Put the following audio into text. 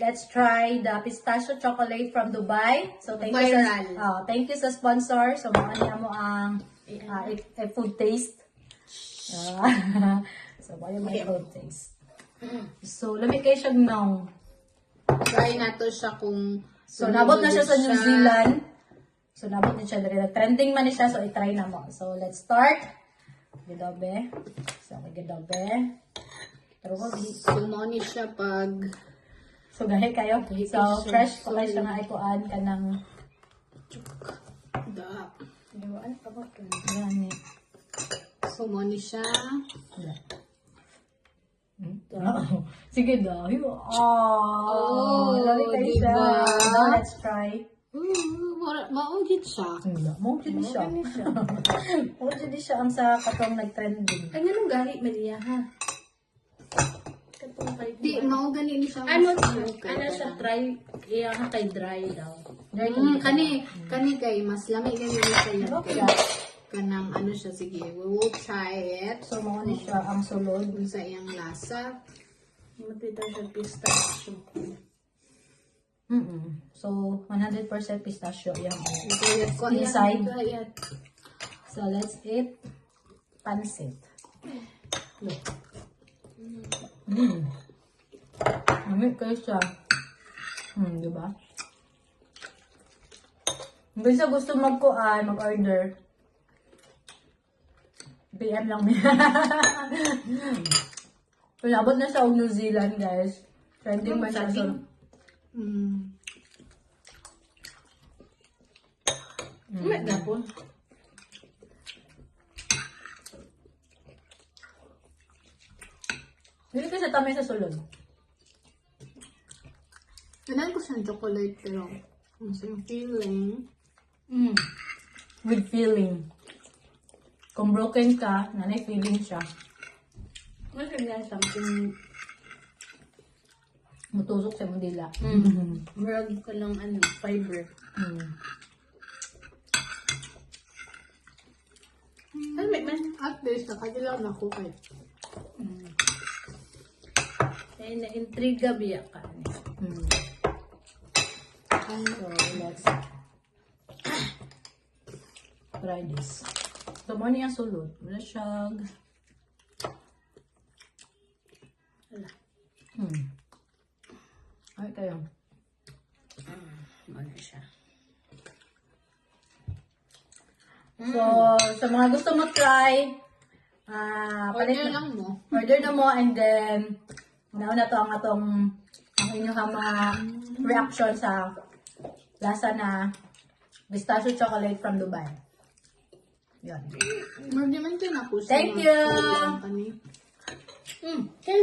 let's try the pistachio chocolate from Dubai. So thank you thank you sa sponsor. So mga niya mo ang food taste. So why my food taste. So lamig kayo siya now. Try na to siya kung so nabot na siya sa New Zealand. So nabot din siya diri. Trending man ni siya so i-try na mo. So let's start. Gidobe. So gidobe. Pero sumoni siya pag so gahi kayo. So fresh pa kayo siya nga ikuan ka ng da. Ano pa ba? Yan eh. Sumoni siya. Sige daw. Lali kayo siya. Now let's try. Maugit siya. Maugit siya. Maugit siya ang sa katong nag-trending. Ay, anong gahi, Maria, ha? Di, maugani ni siya. Ano siya, try, iya ka kay dry daw. Kani kay, mas lami kani niya siya. Kanang ano siya, sige, we will try it. So, mga ni siya ang sulod. Sa iyang lasa. Matita siya pistachio. So, 100% pistachio yung Inside. So, let's eat pancit. Look. Amig kayo siya. Diba? Hindi siya gusto mag-order. PM lang niya. Pinabot na siya sa New Zealand, guys. Trending man siya. May gapon. Hindi kasi tamay sa sulod. Kanan ko siyang chocolate pero ang siyang feeling. With feeling. Kung broken ka, nanay feeling siya. Mas kanya something Mutusok sa mundila. Meron ka lang fiber. Ay, may man. At least, nakadilaw na ko kay. Ay, na-intriga biya ka. So, let's try this. So, mo niya sulod. Wala siyag. Ay, kayo. Ano siya? So, sa mga gusto mo try, Order lang mo. order na mo and then, nauna to ang inyong mga reaction sa lasa na pistachio chocolate from Dubai. Yun. Mardi man ito na po. Thank you! Kani. Can